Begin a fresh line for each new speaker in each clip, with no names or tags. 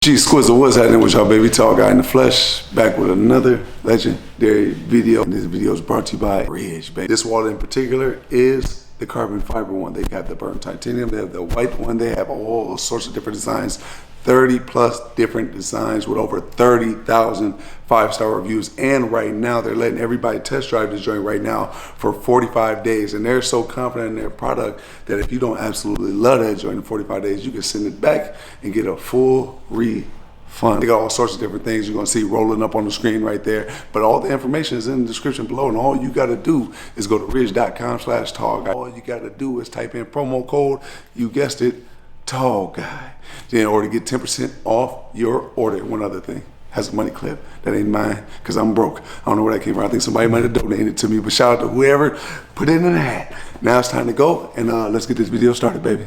Geez, Squizzle, what's happening with y'all, baby? Tall guy in the flesh, back with another legendary video. And this video is brought to you by Ridge, baby. This wallet in particular is the carbon fiber one. They got the burnt titanium, they have the white one, they have all sorts of different designs. 30 plus different designs with over 30,000 5-star reviews. And right now they're letting everybody test drive this joint right now for 45 days. And they're so confident in their product that if you don't absolutely love that joint in 45 days, you can send it back and get a full refund. They got all sorts of different things you're gonna see rolling up on the screen right there. But all the information is in the description below, and all you gotta do is go to ridge.com/tall guy. All you gotta do is type in promo code, you guessed it, tall guy, in order to get 10% off your order. One other thing, has a money clip that ain't mine because I'm broke. I don't know where that came from. I think somebody might have donated it to me, but shout out to whoever put it in the hat. Now it's time to go, and let's get this video started, baby.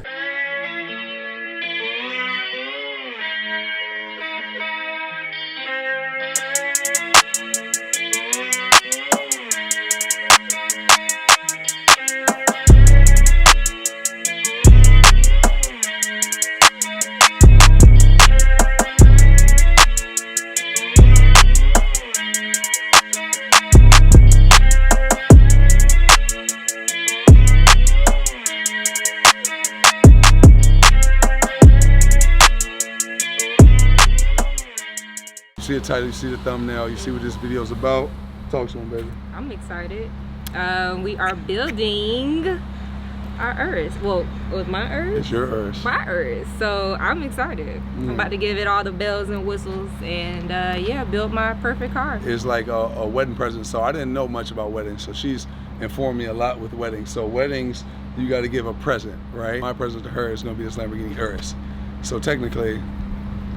You see the title, you see the thumbnail, you see what this video is about. Talk to him, baby.
I'm excited. We are building our Urus. Well, it was my Urus?
It's your Urus.
My Urus. So I'm excited. I'm about to give it all the bells and whistles and yeah, build my perfect car.
It's like a wedding present. So I didn't know much about weddings. So she's informed me a lot with weddings. So weddings, you got to give a present, right? My present to her is going to be this Lamborghini Urus. So technically,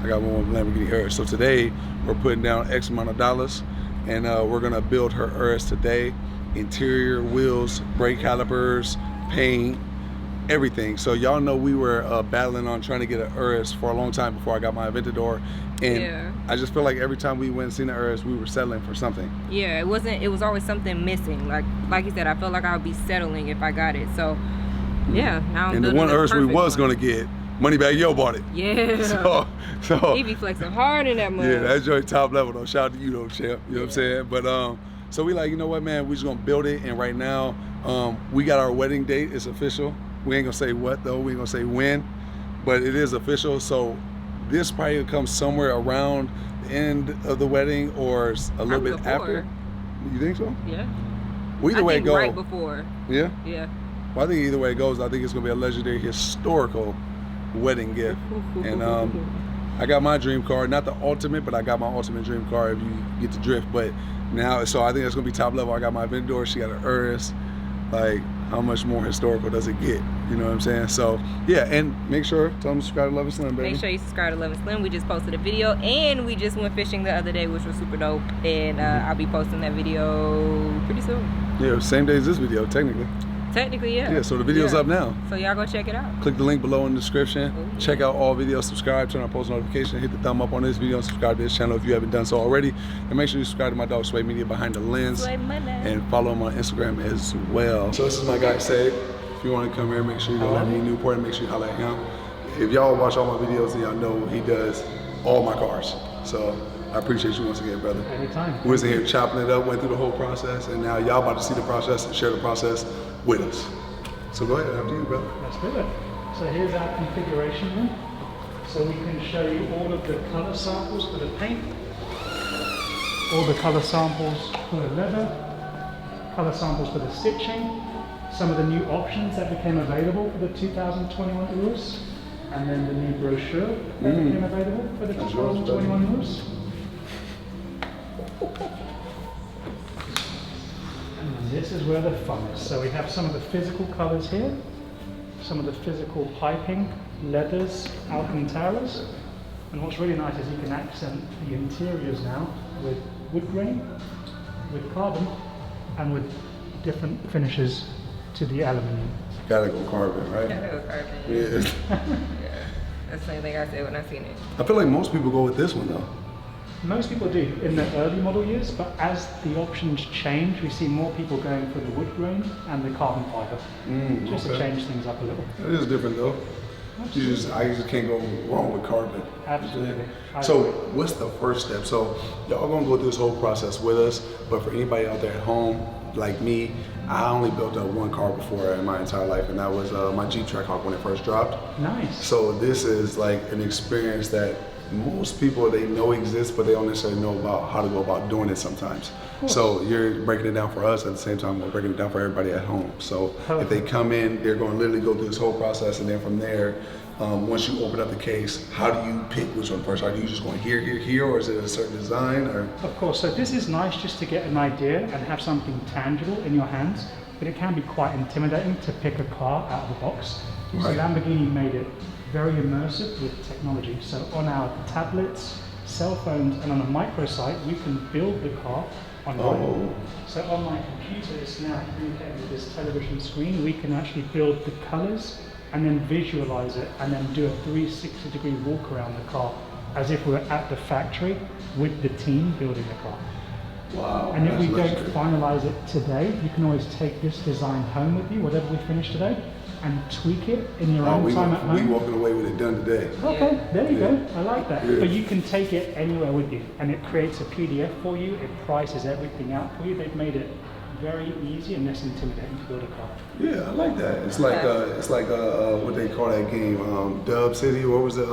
I got one with Lamborghini Urus. So today we're putting down X amount of dollars, and we're gonna build her Urus today. Interior, wheels, brake calipers, paint, everything. So y'all know we were battling on trying to get an Urus for a long time before I got my Aventador, and yeah. I just feel like every time we went and seen the Urus, we were settling for something.
Yeah, it was always something missing. Like you said, I felt like I would be settling if I got it. So yeah, now I'm
and the one Urus we was gonna get, Moneybag Yo bought it.
Yeah.
So
he be flexing hard in that mug.
Yeah, that joint top level though. Shout out to you though, champ. You know what I'm saying? But so we like, you know what, man, we just gonna build it, and right now, we got our wedding date. It's official. We ain't gonna say what though, we ain't gonna say when, but it is official. So this probably comes somewhere around the end of the wedding or a little bit after. You think so?
Yeah.
Well, either way it goes.
Right before.
Yeah?
Yeah.
Well, I think either way it goes, I think it's gonna be a legendary historical wedding gift. And I got my dream car, not the ultimate, but I got my ultimate dream car if you get to drift. But now, so I think that's gonna be top level. I got my Aventador, she got an Urus. Like, how much more historical does it get? You know what I'm saying? So yeah, and make sure, tell them to subscribe to Love and Slim, baby.
Make sure you subscribe to Love and Slim. We just posted a video, and we just went fishing the other day, which was super dope. And I'll be posting that video pretty soon.
Yeah, same day as this video, technically.
Technically, yeah.
Yeah, so the video's up now.
So y'all go check it out.
Click the link below in the description.
Ooh.
Check out all videos, subscribe, turn on post notifications, hit the thumb up on this video, and subscribe to this channel if you haven't done so already. And make sure you subscribe to my dog Sway Media Behind the Lens. And follow him on Instagram as well. So this is my guy Sade. If you want to come here, make sure you go like me in Newport and make sure you holler at him. If y'all watch all my videos, then y'all know he does all my cars. So I appreciate you once again, brother.
Anytime.
We was in here chopping it up, went through the whole process, and now y'all about to see the process and share the process with us. So go ahead, after you, brother.
Let's do it. So here's our configuration room. So we can show you all of the color samples for the paint, all the color samples for the leather, color samples for the stitching, some of the new options that became available for the 2021 Urus, and then the new brochure that became available for the 2021 Urus. And this is where the fun is. So we have some of the physical colors here, some of the physical piping, leathers, alcantaras. And what's really nice is you can accent the interiors now with wood grain, with carbon, and with different finishes to the aluminium.
Gotta go carbon, right?
Gotta go carbon.
Yeah.
Yeah. That's the same thing I said when I seen it.
I feel like most people go with this one though.
Most people do in the early model years, but as the options change, we see more people going for the wood grain and the carbon fiber, just to change things up a little.
It is different though. I just can't go wrong with carbon.
Absolutely.
So what's the first step? So y'all gonna go through this whole process with us, but for anybody out there at home, like me, I only built up one car before in my entire life, and that was my Jeep Trackhawk when it first dropped.
Nice.
So this is like an experience that most people, they know exists, but they don't necessarily know about how to go about doing it sometimes. So you're breaking it down for us, at the same time we're breaking it down for everybody at home. So if they come in, they're going to literally go through this whole process, and then from there, once you open up the case, how do you pick which one first? Are you just going here, or is it a certain design? Or?
Of course, so this is nice just to get an idea and have something tangible in your hands, but it can be quite intimidating to pick a car out of the box. So Lamborghini made it very immersive with technology. So on our tablets, cell phones, and on a microsite, we can build the car online. So on my computer, it's now communicating with this television screen. We can actually build the colors and then visualize it and then do a 360-degree walk around the car as if we were at the factory with the team building the car.
Wow.
And if we don't finalize it today, you can always take this design home with you, whatever we finish today, and tweak it in your own time at home.
We walking away with it done today.
Okay, there you go. I like that. Yeah. But you can take it anywhere with you, and it creates a PDF for you. It prices everything out for you. They've made it very easy and less intimidating to build a car.
Yeah, I like that. It's like what they call that game, Dub City. What was it?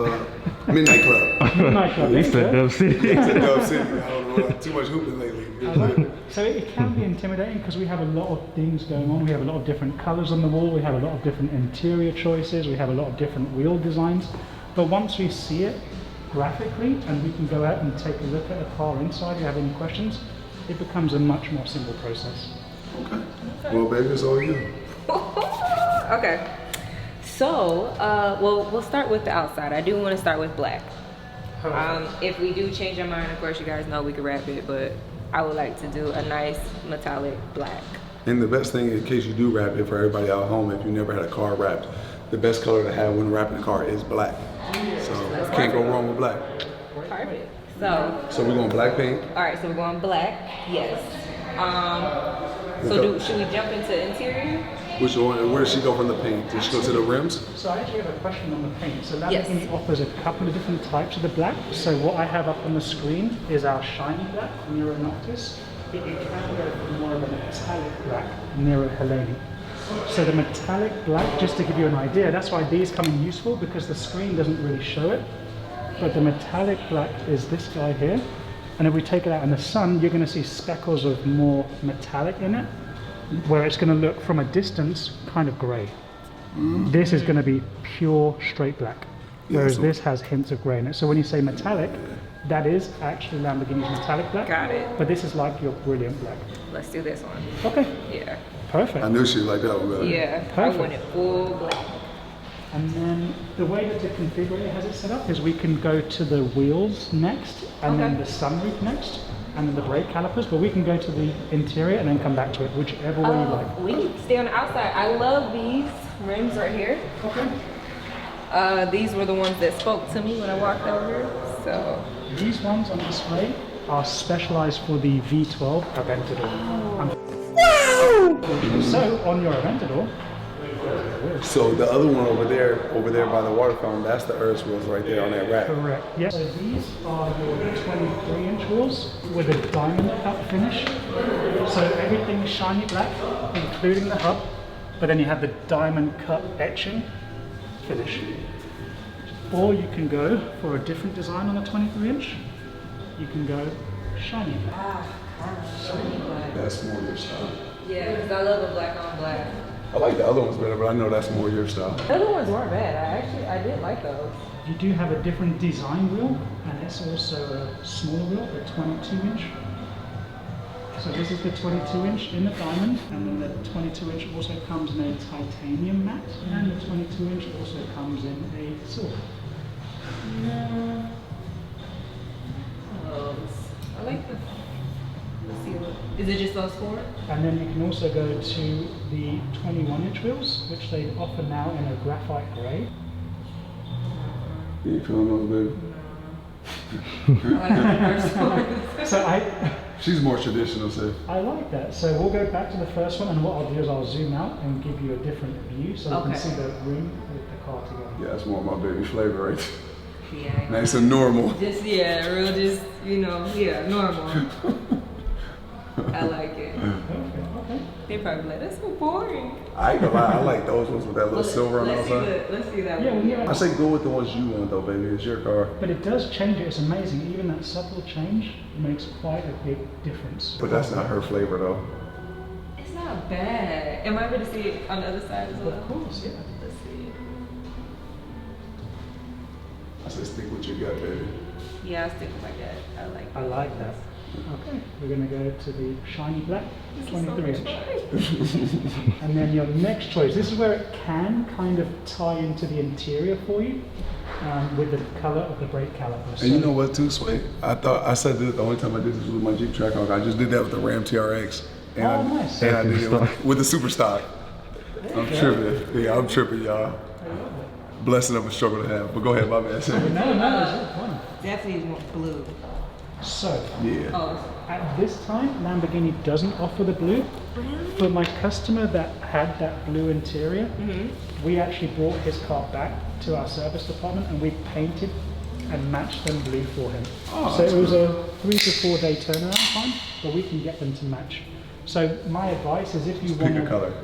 Midnight Club.
Midnight Club.
It's the Dub City.
It's a Dub City. I don't know. Too much hooping lately.
I like it. So it can be intimidating because we have a lot of things going on. We have a lot of different colors on the wall. We have a lot of different interior choices. We have a lot of different wheel designs. But once we see it graphically and we can go out and take a look at a car inside, if you have any questions, it becomes a much more simple process.
Okay. Well, baby, it's all you.
Okay. So, well, we'll start with the outside. I do want to start with black. If we do change our mind, of course, you guys know we can wrap it, but I would like to do a nice metallic black.
And the best thing, in case you do wrap it, for everybody out home, if you never had a car wrapped, the best color to have when wrapping a car is black. So can't go wrong with black.
Perfect.
So we're going black paint.
All right, so we're going black. Yes. Should we jump into interior?
Which one? Where does she go from the paint? Does she go to the rims?
So I actually have a question on the paint. So Lamborghini offers a couple of different types of the black. So what I have up on the screen is our shiny black, Nero Noctis. But you can go for more of a metallic black, Nero Helene. So the metallic black, just to give you an idea, that's why these come in useful, because the screen doesn't really show it. But the metallic black is this guy here. And if we take it out in the sun, you're going to see speckles of more metallic in it, where it's going to look from a distance kind of grey. This is going to be pure straight black, whereas this has hints of grey in it. So when you say metallic, that is actually Lamborghini's metallic black.
Got it.
But this is like your brilliant black.
Let's do this one.
Okay.
Yeah.
Perfect.
I knew she liked that one better.
Yeah.
Perfect.
I want it full black.
And then the way that the configurator has it set up is we can go to the wheels next, and then the sunroof next, and then the brake calipers, but we can go to the interior and then come back to it, whichever way you like.
We can stay on the outside. I love these rims right here.
Okay.
These were the ones that spoke to me when I walked over, so.
These ones on display are specialized for the V12 Aventador. So on your Aventador,
So the other one over there by the water fountain, that's the Urus wheels right there on that rack.
correct. Yes. So these are your 23-inch wheels with a diamond cut finish. So everything's shiny black, including the hub, but then you have the diamond cut etching finish. Or you can go for a different design on a 23-inch. You can go shiny black.
Shiny black.
That's more your style.
Yeah, because I love a black on black.
I like the other ones better, but I know that's more your style.
The other ones weren't bad. I did like those.
You do have a different design wheel, and it's also a smaller wheel, a 22-inch. So this is the 22-inch in the diamond, and then the 22-inch also comes in a titanium matte, and the 22-inch also comes in a silver.
I like the seal. Is it just those four?
And then you can also go to the 21-inch wheels, which they offer now in a graphite grey.
You ain't feeling those, baby?
So
She's more traditional, so.
I like that. So we'll go back to the first one, and what I'll do is I'll zoom out and give you a different view so you can see the room with the car together.
Yeah, that's more my baby flavor right there.
Yeah.
Nice and normal.
Just, yeah, real just, you know, yeah, normal. I like it.
Okay.
They probably like, that's so boring.
I ain't gonna lie, I like those ones with that little silver on the outside.
Let's see that
Yeah,
one.
yeah.
I say go with the ones you want though, baby. It's your car.
But it does change it. It's amazing. Even that subtle change makes quite a big difference.
But that's not her flavor though.
It's not bad. Am I able to see it on the other side as well?
Of course, yeah.
Let's see it.
I say stick with your gut, baby.
Yeah, I'll stick with my gut. I like it.
I like that. Okay, we're going to go to the shiny black 23 inch. And then your next choice, this is where it can kind of tie into the interior for you with the color of the brake caliper. So
And you know what too, Sway? I said this the only time I did this was with my Jeep Trackhawk. I just did that with the Ram TRX. And
nice.
And I did it with the Super Stock. I'm tripping. Yeah, I'm tripping, y'all. Blessing of a struggle to have. But go ahead, my man.
No, it's all fun.
Definitely want blue.
So,
Yeah.
Oh,
at this time, Lamborghini doesn't offer the blue.
really?
For my customer that had that blue interior, we actually brought his car back to our service department and we painted and matched them blue for him.
Oh,
So
that's
it was a 3 to 4 day turnaround time, but we can get them to match. So my advice is if you want
Pick a color.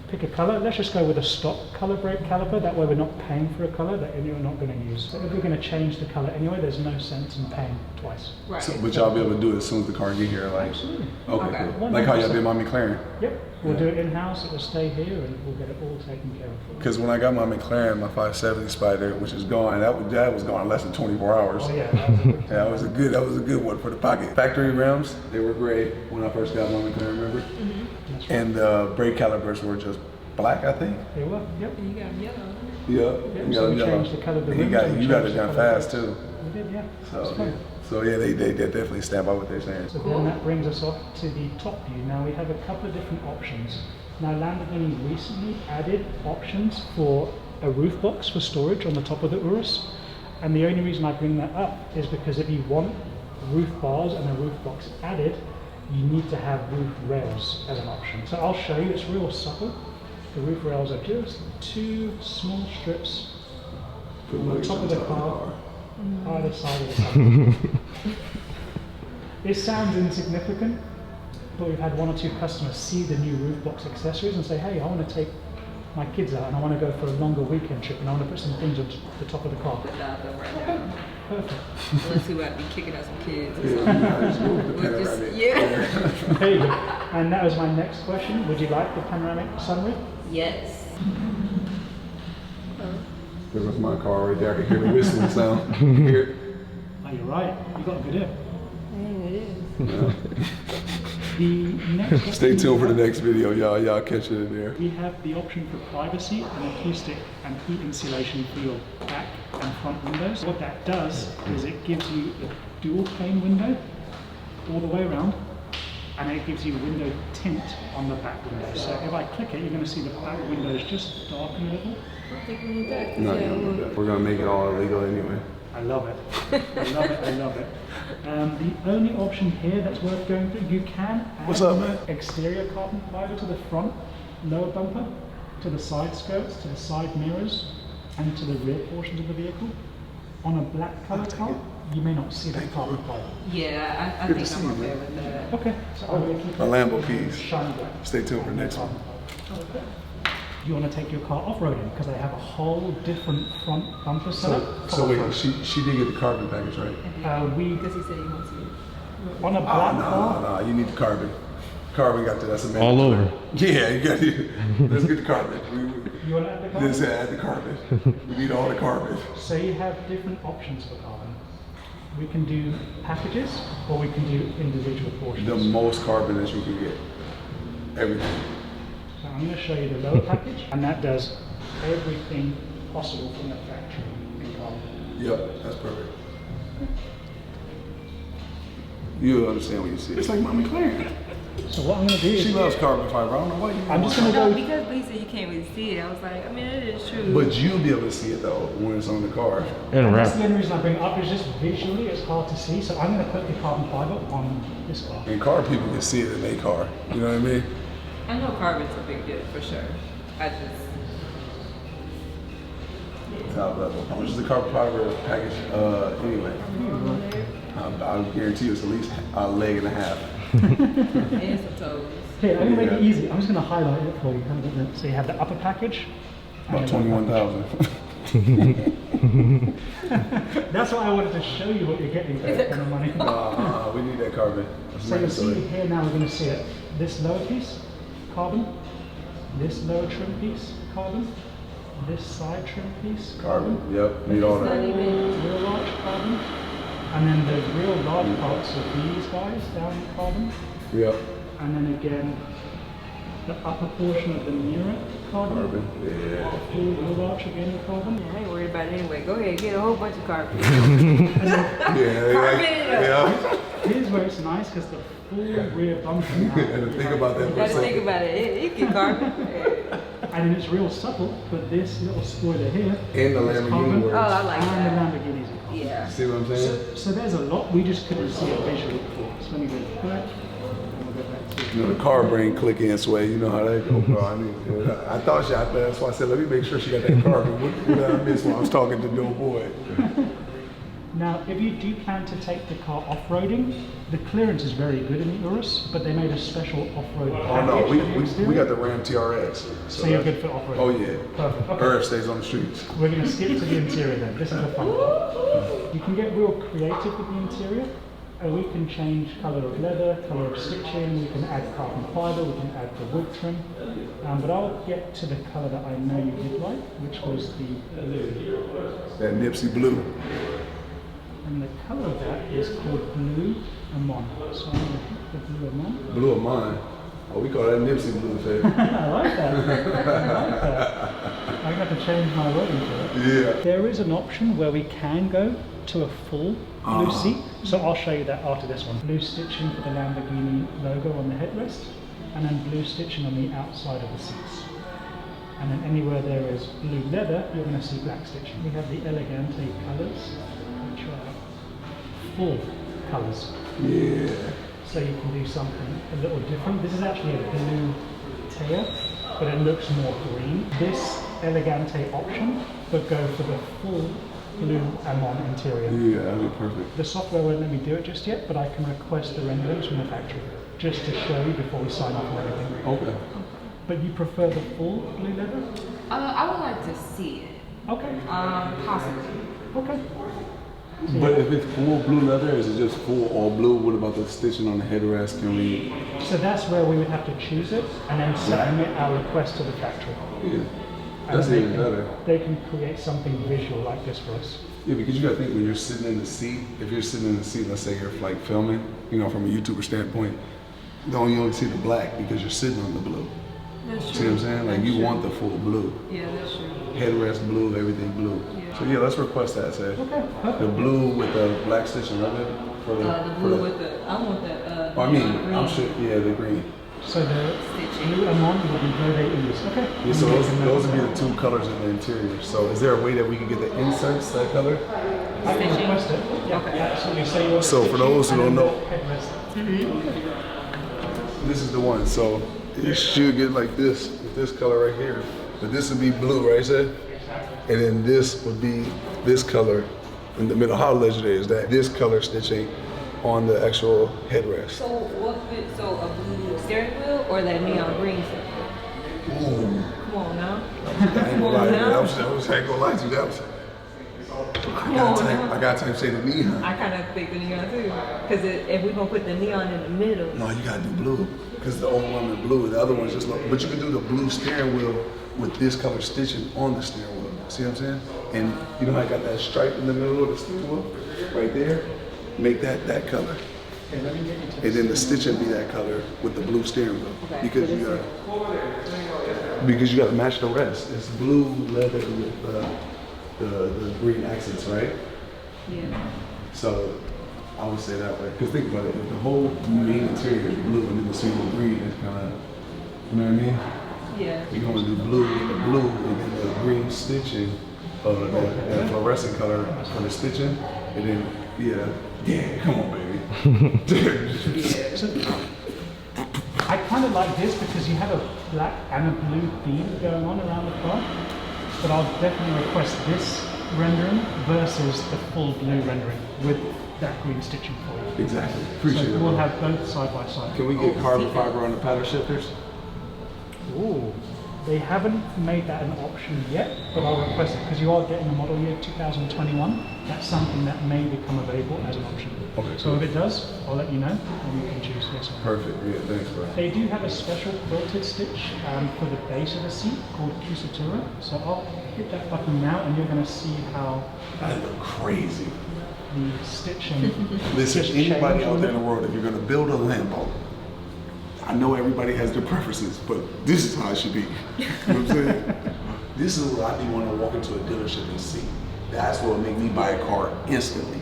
pick a color, let's just go with a stock color brake caliper. That way we're not paying for a color that you're not going to use. So if we're going to change the color anyway, there's no sense in paying twice.
Right.
So, but y'all be able to do it as soon as the car get here, like.
Absolutely.
Okay,
Okay.
cool. Like how y'all did my McLaren.
Yep. We'll do it in-house, it will stay here, and we'll get it all taken care of for you.
Because when I got my McLaren, my 570 Spider, which is gone, that was gone in less than 24 hours.
Oh yeah, that was a good
Yeah, that was a good one for the pocket. Factory rims, they were gray when I first got my McLaren, remember?
That's right.
And the brake calipers were just black, I think.
They were, yep.
You got yellow.
Yeah,
Yep, so we changed the color of the
And you
rims and we
got it
changed the
done
color.
fast too.
We did, yeah.
So
It's fun.
yeah, they definitely stand by what they're saying.
So then that brings us off to the top view. Now we have a couple of different options. Now Lamborghini recently added options for a roof box for storage on the top of the Urus. And the only reason I bring that up is because if you want roof bars and a roof box added, you need to have roof rails as an option. So I'll show you, it's real subtle. The roof rails are just 2 small strips on the top of the car, either side of the car. This sounds insignificant, but we've had 1 or 2 customers see the new roof box accessories and say, hey, I want to take my kids out and I want to go for a longer weekend trip and I want to put some things on the top of the car.
Put that up right now.
Perfect.
Let's see what I'd be kicking out some kids. Or
Yeah,
something.
I just moved the
We'll just-
panoramic.
yeah.
There you go. And that was my next question. Would you like the panoramic sunroof?
Yes.
There was my car right there. I could hear the whistling sound. Hear it?
Oh, you're right. You got a good ear.
It is.
Yeah.
The next
Stay tuned for the next video, y'all. Y'all catch it in there.
We have the option for privacy and acoustic and heat insulation for your back and front windows. What that does is it gives you a dual pane window all the way around, and it gives you window tint on the back window. So if I click it, you're going to see the back windows just darken a little.
I think we need that.
No,
Yeah,
no, no, we're gonna make it all illegal anyway.
I love it. I love it. I love it. The only option here that's worth going through, you can add
What's up, man?
exterior carbon fiber to the front lower bumper, to the side skirts, to the side mirrors, and to the rear portions of the vehicle. On a black color car, you may not see that carbon fiber.
Yeah, I
Good to
think
see
I'm
you,
okay
man.
with that.
Okay, so I'm going to keep
My Lambo keys.
shiny black.
Stay tuned for the next one.
Okay. You want to take your car off-roading because they have a whole different front bumper setup.
So wait, she did get the carbon package, right?
We
Because he said he wants it.
on a black
Oh,
car.
no, you need the carbon. Carbon got to, that's a man.
All over.
Yeah, you got to. Let's get the carbon.
You want to add the carbon?
This add the carbon. We need all the carbon.
So you have different options for carbon. We can do packages or we can do individual portions.
The most carbon that you can get. Everything.
So I'm going to show you the lower package, and that does everything possible from the factory in carbon.
Yep, that's perfect. You'll understand when you see it. It's like my McLaren.
So what I'm gonna do is
She loves carbon fiber. I don't know why you.
I'm just gonna
No,
go.
because Lisa, you can't really see it. I was like, I mean, it is true.
But you'll be able to see it though when it's on the car.
And
That's
wrap.
the only reason I bring it up is just visually it's hard to see. So I'm gonna put the carbon fiber on this car.
And car people can see it in their car. You know what I mean?
I know carbon's a big deal for sure. I just.
Top level. How much is the carbon fiber package? Anyway, I'll guarantee you it's at least a leg and a half.
And some toes.
Here, I'm gonna make it easy. I'm just gonna highlight it for you. So you have the upper package.
About 21,000.
That's why I wanted to show you what you're getting for the money.
We need that carbon. That's
So you'll see
mandatory.
here now we're going to see it. This lower piece, carbon. This lower trim piece, carbon. This side trim piece,
Carbon. Yep. Need all that.
real large carbon. And then the real large parts of these guys down in carbon.
Yep.
And then again, the upper portion of the mirror, carbon.
Carbon. Yeah.
Real large again, carbon.
I ain't worried about it anyway. Go ahead, get a whole bunch of carbon.
Yeah.
Carbon.
Yeah.
Here's where it's nice because the full rear bumper now.
And think about that
You
for a
gotta think
second.
about it. It get carbon.
And then it's real supple, but this little spoiler here
In the
is
Lamborghini
carbon,
works.
Oh, I like
and
that.
the Lamborghinis are carbon.
Yeah.
See what I'm saying?
So there's a lot, we just couldn't see it visually before. So let me go back, and we'll go back to
You know, the car brain click in sway. You know how that go, bro. I thought she out there. That's why I said, let me make sure she got that carbon. What did I miss when I was talking to Bill Boyd?
Now, if you do plan to take the car off-roading, the clearance is very good in the Urus, but they made a special off-road
Oh
package
no,
for the
we
exterior.
got the Ram TRX.
So you're good for off-roading?
Oh yeah.
Perfect, okay.
Earth stays on the streets.
We're going to skip to the interior then. This is the front part. You can get real creative with the interior. We can change colour of leather, colour of stitching, we can add carbon fibre, we can add the wood trim. But I'll get to the colour that I know you did like, which was the blue.
That Nipsey blue.
And the colour of that is called Blue Amon. So I'm going to pick the Blue Amon.
Blue of mine. Oh, we call that Nipsey blue. Fed.
I like that. I like that. I'm going to have to change my wording to it.
Yeah.
There is an option where we can go to a full blue seat. So I'll show you that after this one. Blue stitching for the Lamborghini logo on the headrest, and then blue stitching on the outside of the seats. And then anywhere there is blue leather, you're going to see black stitching. We have the Elegante colours, which are full colours.
Yeah.
So you can do something a little different. This is actually a blue tail, but it looks more green. This Elegante option, but go for the full blue Amon interior.
Yeah, that'd be perfect.
The software won't let me do it just yet, but I can request the renderings from the factory, just to show you before we sign off on everything.
Okay.
But you prefer the full blue leather?
I would like to see it.
Okay.
Possibly.
Okay.
But if it's full blue leather, is it just full all blue? What about the stitching on the headrest? Can we?
So that's where we would have to choose it and then submit our request to the factory.
Yeah.
And
That's
they
even
can-
better.
They can create something visual like this for us.
Yeah, because you gotta think when you're sitting in the seat, if you're sitting in the seat, let's say you're like filming, you know, from a YouTuber standpoint, you only see the black because you're sitting on the blue.
That's
See what I'm saying? Like you want the full blue.
Yeah, that's true.
Headrest blue, everything blue.
Yeah.
So yeah, let's request that, say.
Okay, perfect.
The blue with the black stitching, right? For
The blue with the, I want the,
Oh, I mean,
green
I'm sure, yeah, the green.
So the
stitching.
blue Amon will be where they use. Okay.
Yeah, so those would be the two colors in the interior. So is there a way that we can get the inserts that color?
I can
Stitching?
request it. Yeah,
Okay.
absolutely. So, you're
So for those who
stitching
don't
and then the headrest.
This is the one. So it should get like this, with this color right here. But this would be blue, right, sir? And then this would be this color in the middle. How legendary is that? This color stitching on the actual headrest.
So what fit, so a blue steering wheel or that neon green steering wheel?
Ooh.
Come on now.
I ain't gonna lie to you. I ain't gonna lie to you. That was. I got time to say the neon.
I kind of think the neon too. Because if we're going to put the neon in the middle.
No, you gotta do blue. Because the overwhelming blue, the other one's just low. But you can do the blue steering wheel with this color stitching on the steering wheel. See what I'm saying? And you know how I got that stripe in the middle of the steering wheel? Right there? Make that color.
Okay, let me get you to
And then the stitching be that color with the blue steering wheel.
Okay.
Because you gotta match the rest. It's blue leather with the green accents, right?
Yeah.
So I would say that way. Because think about it, if the whole main interior is blue and then the single green is kind of, you know what I mean?
Yeah.
You're going to do blue, and then the green stitching, that fluorescent color for the stitching, and then, yeah, come on, baby.
So, I kind of like this because you have a black and a blue theme going on around the car, but I'll definitely request this rendering versus the full blue rendering with that green stitching for you.
Exactly. Appreciate it.
We'll have both side by side.
Can we get carbon fiber on the paddle shifters?
Ooh, they haven't made that an option yet, but I'll request it because you are getting a model year 2021. That's something that may become available as an option.
Okay,
so if it does, I'll let you know and you can choose this one.
Perfect. Yeah, thanks, bro.
They do have a special quilted stitch for the base of the seat called Cusatura. So I'll hit that button now and you're going to see how
That look crazy.
the stitching.
Listen,
just
anybody
changed
out
a
there in the
bit.
world, if you're going to build a Lambo, I know everybody has their preferences, but this is how it should be. You know what I'm saying? This is what I do when I walk into a dealership and see. That's what will make me buy a car instantly.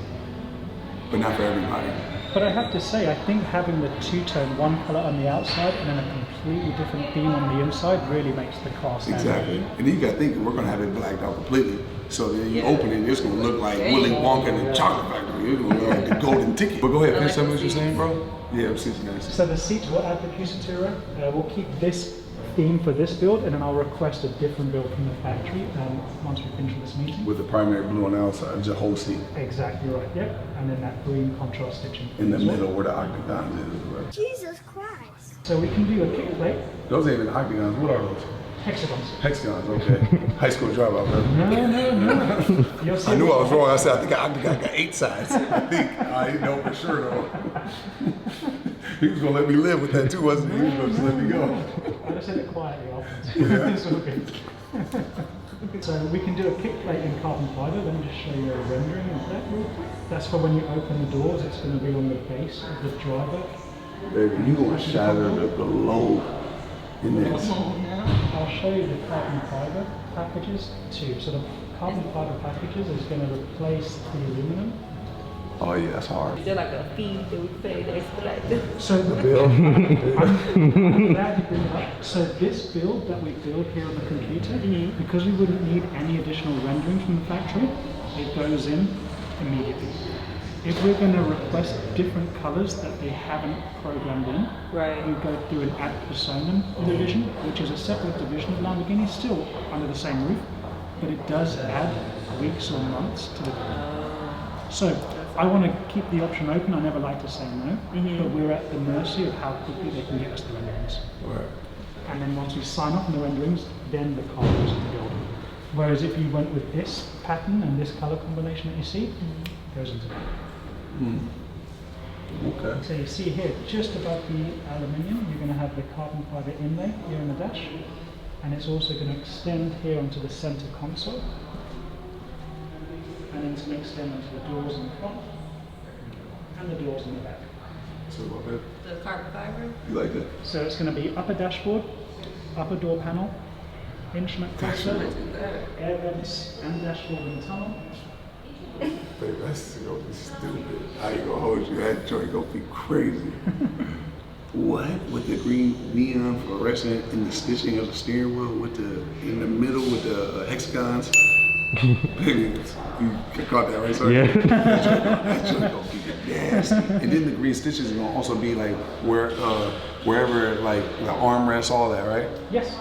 But not for everybody.
But I have to say, I think having the two-tone, one color on the outside and then a completely different theme on the inside really makes the car stand out.
Exactly. And then you got to think, we're going to have it blacked out completely. So then you open it, it's going to look like Willy Wonka and the Chocolate Factory. It's going to look like the golden ticket. But go ahead, finish up what you're saying, bro. Yeah, I'm seeing nice.
So the seats will add the Cusatura. We'll keep this theme for this build, and then I'll request a different build from the factory once we finish this meeting.
With the primary blue on the outside, just whole seat.
Exactly right, yep. And then that green contrast stitching.
In the middle where the octagons is, right?
Jesus Christ.
So we can do a kick plate.
Those ain't even octagons, what are those?
Hexagons.
Hexagons, okay. High school dropout, bro.
No. You'll see
I knew I was wrong. I said, I think octagon got 8 sides. I think. I didn't know for sure, though. He was going to let me live with that, too, wasn't he? He was going to just let me go.
I just said it quietly afterwards. It's all good. So we can do a kick plate in carbon fiber. Let me just show you a rendering of that real quick. That's for when you open the doors, it's going to be on the base of the driver.
Baby, you going to shatter the globe in this.
I'll show you the carbon fiber packages too. So the carbon fiber packages is going to replace the aluminum.
Oh, yeah, that's hard.
They're like a fee that we pay to expedite this.
So the
Bill.
I'm glad you bring it up. So this build that we build here on the computer, because we wouldn't need any additional rendering from the factory, it goes in immediately. If we're going to request different colors that they haven't programmed in,
Right.
we go through an ad personam division, which is a separate division of Lamborghini, still under the same roof, but it does add weeks or months to the build. So I want to keep the option open. I never like to say no, but we're at the mercy of how quickly they can get us the renderings.
Right.
And then once we sign off on the renderings, then the car goes into the build. Whereas if you went with this pattern and this color combination that you see, it goes into the build.
Okay.
So you see here, just above the aluminium, you're going to have the carbon fiber inlay here in the dash, and it's also going to extend here onto the center console, and then it's going to extend onto the doors in the front and the doors in the back.
So about that.
The carbon fiber?
You like that?
So it's going to be upper dashboard, upper door panel, instrument cluster, air vents, and dashboard and tunnel.
Baby, that's gonna be stupid. I ain't gonna hold you. That joint gonna be crazy. What? With the green neon fluorescent and the stitching of the steering wheel with the in the middle with the hexagons. Baby, you caught that right? Sorry.
Yeah.
That joint gonna be nasty. And then the green stitches are gonna also be like wherever like the armrests, all that, right?
Yes.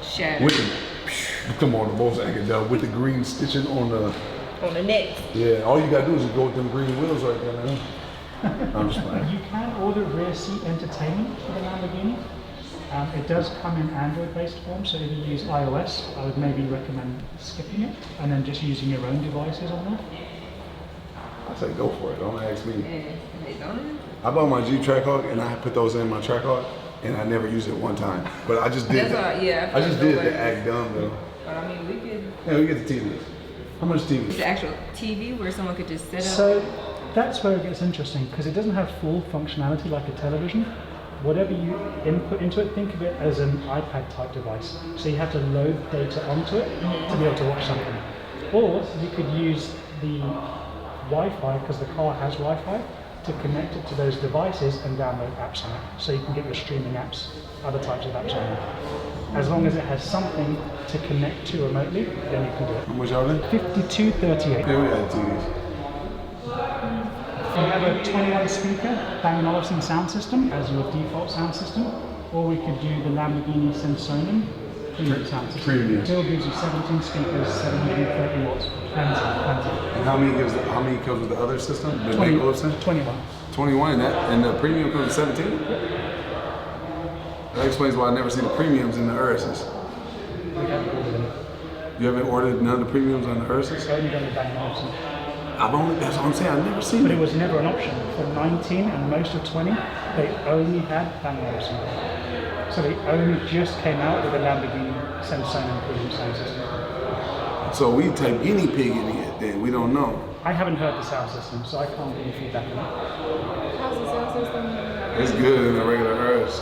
Shatter.
With the, come on, the most I can do with the green stitching on the.
On the neck.
Yeah, all you gotta do is just go with them green wheels right there, man. I'm just playing.
You can order rear seat entertainment for the Lamborghini. It does come in Android-based form, so if you use iOS, I would maybe recommend skipping it and then just using your own devices on there.
I say go for it. Don't ask me.
And they don't.
I bought my Jeep Trackhawk and I put those in my Trackhawk and I never used it one time. But I just did
That's
that.
all right, yeah.
I just did to act dumb though.
But I mean, we could.
Yeah, we get the TV. How much TV?
The actual TV where someone could just set up.
So that's where it gets interesting because it doesn't have full functionality like a television. Whatever you input into it, think of it as an iPad type device. So you have to load data onto it to be able to watch something. Or you could use the Wi-Fi, because the car has Wi-Fi, to connect it to those devices and download apps on it. So you can get your streaming apps, other types of apps on it. As long as it has something to connect to remotely, then you can do it.
How much are they?
5238.
Yeah, we got TVs.
You have a 21 speaker Bang & Olufsen sound system as your default sound system, or we could do the Lamborghini Sensonum premium sound system.
Premium.
Still gives you 17 speakers, 730 watts. Plenty.
And how many comes with the other system? The Bang & Olufsen?
21.
21, and the premium comes with 17? That explains why I never see the premiums in the Uruses.
We haven't ordered them.
You haven't ordered none of the premiums on the Uruses?
It's only done with Bang & Olufsen.
That's what I'm saying, I've never seen
But
it.
it was never an option. For 19 and most of 20, they only had Bang & Olufsen. So they only just came out with a Lamborghini Sensonum premium sound system.
So we type guinea pig in it then, we don't know.
I haven't heard the sound system, so I can't give you feedback on it.
How's the sound system?
It's good in the regular Urus.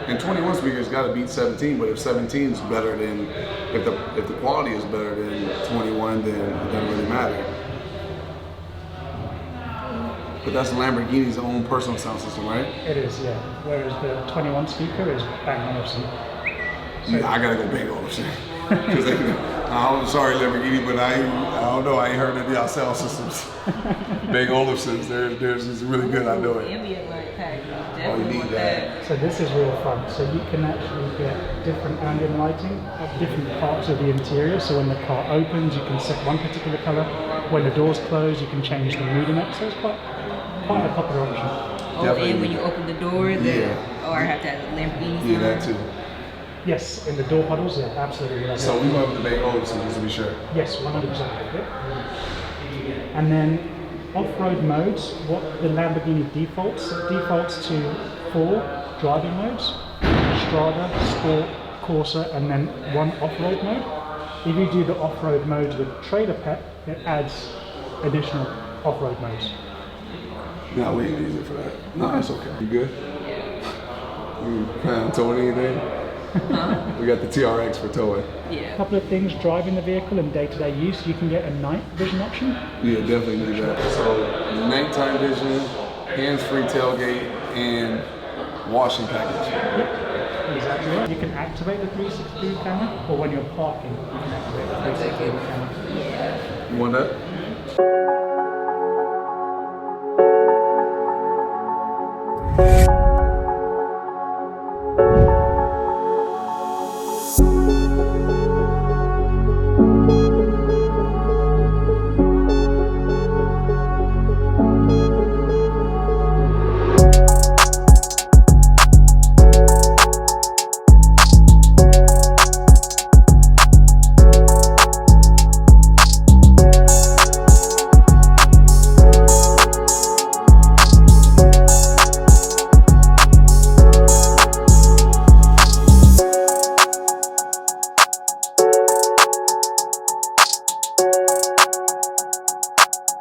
And 21 speakers got to beat 17, but if 17 is better than, if the quality is better than 21, then it doesn't really matter. But that's Lamborghini's own personal sound system, right?
It is, yeah. Whereas the 21 speaker is Bang & Olufsen.
Yeah, I gotta go Bang & Olufsen. I'm sorry, Lamborghini, but I don't know. I ain't heard of y'all sound systems. Bang & Olufsen's, theirs is really good. I know it.
Ambient light pack.
Oh, you
Definitely
need
want
that.
So this is real fun. So you can actually get different ambient lighting at different parts of the interior. So when the car opens, you can set one particular color. When the doors close, you can change the mood in it. So it's quite a popular option.
Oh,
Definitely.
and when you open the door,
Yeah.
or I have to have a Lamborghini.
Yeah, that too.
Yes, in the door puddles, yeah, absolutely. That's
So
it.
we went with the Bang & Olufsen just to be sure.
Yes, 100%. And then off-road modes, what the Lamborghini defaults to 4 driving modes: Strada, Sport, Corsa, and then 1 off-road mode. If you do the off-road modes with Trader Pet, it adds additional off-road modes.
No, we ain't use it for that. No, it's okay. You good? You plan on towing anything? We got the TRX for towing.
A
Yeah.
couple of things: driving the vehicle in day-to-day use, you can get a night vision option.
Yeah, definitely need that. So nighttime vision, hands-free tailgate, and washing package.
Exactly right. You can activate the 360 camera, or when you're parking, you can activate the 360 camera.
You want that?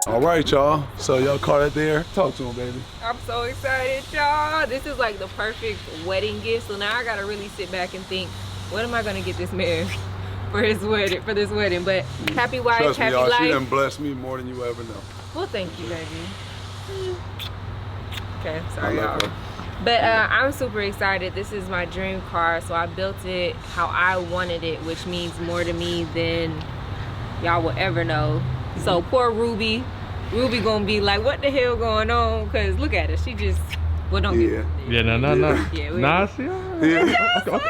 All right, y'all. So y'all caught it there. Talk to him, baby.
I'm so excited, y'all. This is like the perfect wedding gift. So now I gotta really sit back and think, what am I gonna get this man for his wedding? But happy wife,
Trust me,
happy
y'all. She
life.
done blessed me more than you ever know.
Well, thank you, baby. Okay,
I
sorry, y'all.
love her.
But I'm super excited. This is my dream car, so I built it how I wanted it, which means more to me than y'all will ever know. So poor Ruby gonna be like, what the hell going on? Cause look at her, she just, well, don't
Yeah.
Yeah, no.
Yeah, we-
Nah, see,
Yeah.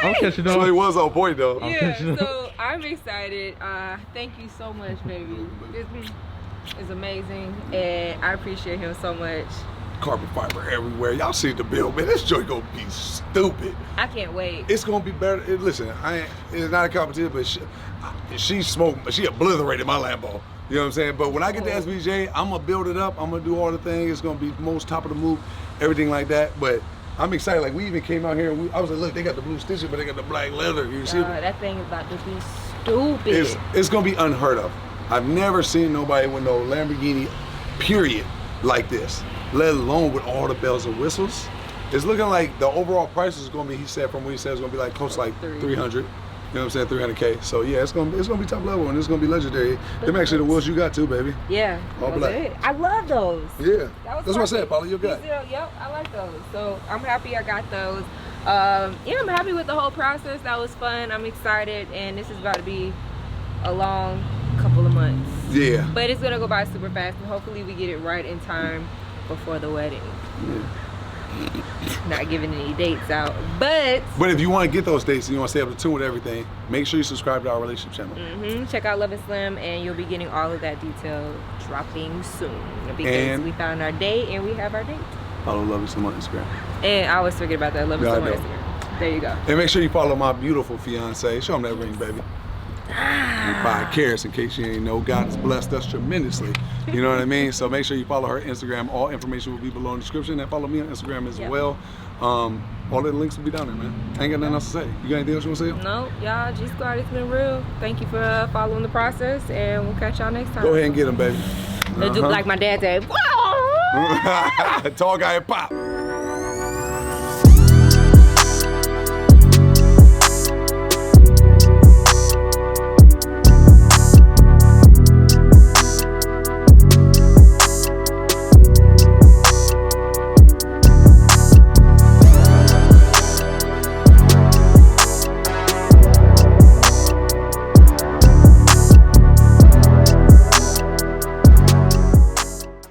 I'm catching
So he
on.
was on point though.
Yeah, so I'm excited. Thank you so much, baby. This is amazing, and I appreciate him so much.
Carbon fiber everywhere. Y'all see the bill, man. This joint gonna be stupid.
I can't wait.
It's gonna be better. Listen, it's not a competition, but she obliterated my Lambo. You know what I'm saying? But when I get the SVJ, I'm gonna build it up. I'm gonna do all the things. It's gonna be most top of the move, everything like that. But I'm excited. Like we even came out here and I was like, look, they got the blue stitching, but they got the black leather. You see?
That thing is about to be stupid.
It's gonna be unheard of. I've never seen nobody with no Lamborghini, period, like this. Let alone with all the bells and whistles. It's looking like the overall price is gonna be, he said from what he said, it's gonna be like close to like 300. You know what I'm saying? 300K. So yeah, it's gonna be top level and it's gonna be legendary. Them actually the wheels you got too, baby.
Yeah.
All
those
black.
are it. I love those.
Yeah.
That was
That's what I said,
perfect.
Paula. You got.
Yep, I like those. So I'm happy I got those. Yeah, I'm happy with the whole process. That was fun. I'm excited, and this is about to be a long couple of months.
Yeah.
But it's gonna go by super fast, and hopefully we get it right in time before the wedding. Not giving any dates out, but
if you want to get those dates and you want to stay up to tune with everything, make sure you subscribe to our relationship channel.
check out Love and Slim, and you'll be getting all of that detail dropping soon because
And-
we found our date and we have our date.
Follow Love and Slim on Instagram.
And I always forget about that. Love and
Yeah, I
Slim on
know.
Instagram. There you go.
And make sure you follow my beautiful fiance. Show him that ring, baby. And 5 carats in case you ain't know. God has blessed us tremendously. You know what I mean? So make sure you follow her Instagram. All information will be below in the description. And follow me on Instagram as well. All the links will be down there, man. I ain't got nothing else to say. You got anything else you want to say?
No, y'all, G Squad, it's been real. Thank you for following the process, and we'll catch y'all next time.
Go ahead and get him, baby.
Let's do like my dad said.
Tall guy and pop.